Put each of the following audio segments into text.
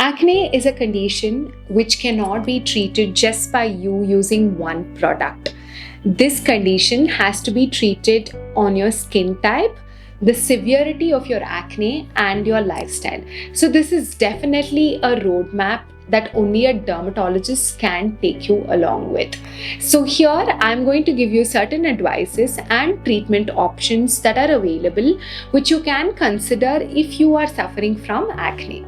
Acne is a condition which cannot be treated just by you using one product. This condition has to be treated on your skin type, the severity of your acne, and your lifestyle. So this is definitely a roadmap that only a dermatologist can take you along with. So here I'm going to give you certain advices and treatment options that are available, which you can consider if you are suffering from acne.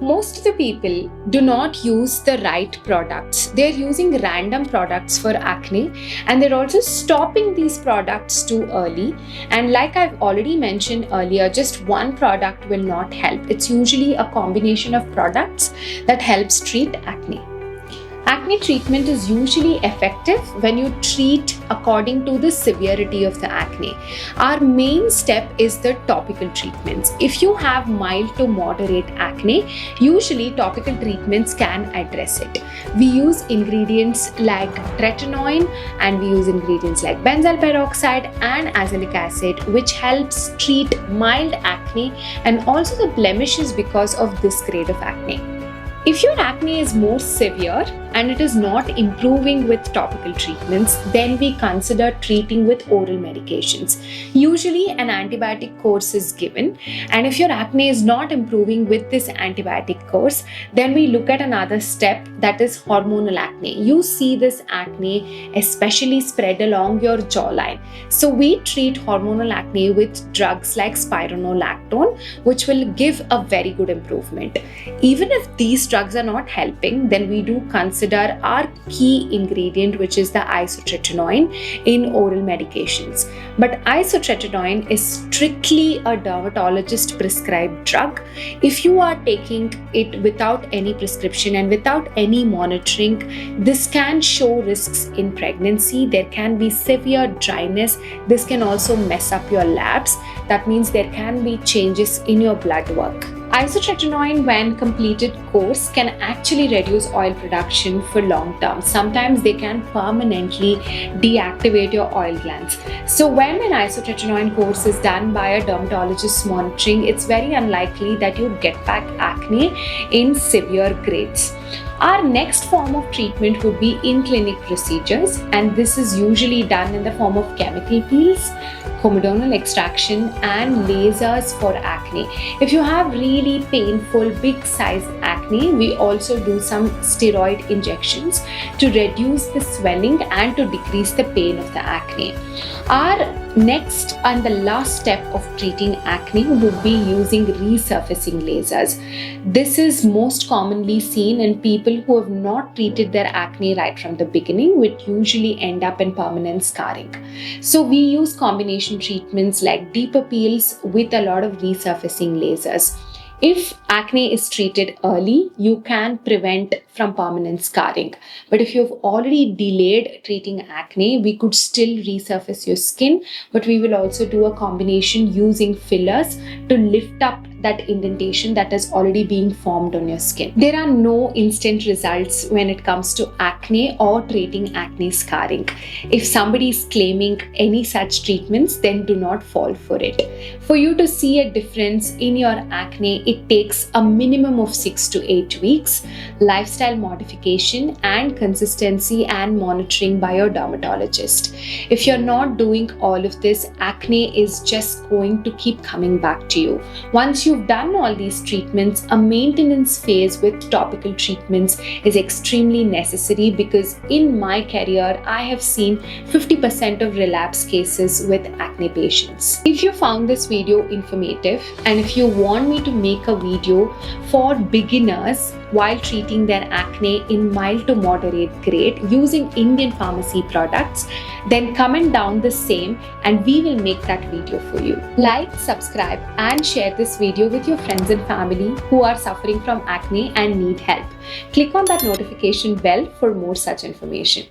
Most of the people do not use the right products. They're using random products for acne, and they're also stopping these products too early. And like I've already mentioned earlier, just one product will not help. It's usually a combination of products that helps treat acne. Acne treatment is usually effective when you treat according to the severity of the acne. Our main step is the topical treatments. If you have mild to moderate acne, usually topical treatments can address it. We use ingredients like retinoid, and we use ingredients like benzyl peroxide and azelaic acid, which helps treat mild acne and also the blemishes because of this grade of acne. If your acne is more severe and it is not improving with topical treatments, then we consider treating with oral medications. Usually an antibiotic course is given, and if your acne is not improving with this antibiotic course, then we look at another step, that is hormonal acne. You see this acne especially spread along your jawline. So we treat hormonal acne with drugs like spironolactone, which will give a very good improvement. Even if these drugs are not helping, then we do consider our key ingredient, which is the isotretinoin in oral medications. But isotretinoin is strictly a dermatologist prescribed drug. If you are taking it without any prescription and without any monitoring, this can show risks in pregnancy. There can be severe dryness. This can also mess up your labs. That means there can be changes in your blood work. Isotretinoin, when completed course, can actually reduce oil production for long term. Sometimes they can permanently deactivate your oil glands. So when an isotretinoin course is done by a dermatologist monitoring, it's very unlikely that you get back acne in severe grades. Our next form of treatment would be in-clinic procedures, and this is usually done in the form of chemical peels, comedonal extraction, and lasers for acne. If you have really painful big size acne, we also do some steroid injections to reduce the swelling and to decrease the pain of the acne. Our next and the last step of treating acne would be using resurfacing lasers. This is most commonly seen in people who have not treated their acne right from the beginning, which usually end up in permanent scarring. So we use combination treatments like deeper peels with a lot of resurfacing lasers. If acne is treated early, you can prevent from permanent scarring. But if you've already delayed treating acne, we could still resurface your skin, but we will also do a combination using fillers to lift up that indentation that is already being formed on your skin. There are no instant results when it comes to acne or treating acne scarring. If somebody is claiming any such treatments, then do not fall for it. For you to see a difference in your acne, it takes a minimum of 6 to 8 weeks, lifestyle modification, and consistency and monitoring by your dermatologist. If you're not doing all of this, acne is just going to keep coming back to you. Once you've done all these treatments, a maintenance phase with topical treatments is extremely necessary, because in my career, I have seen 50% of relapse cases with acne patients. If you found this video informative, and if you want me to make a video for beginners while treating their acne in mild to moderate grade using Indian pharmacy products, then comment down the same and we will make that video for you. Like, subscribe, and share this video with your friends and family who are suffering from acne and need help. Click on that notification bell for more such information.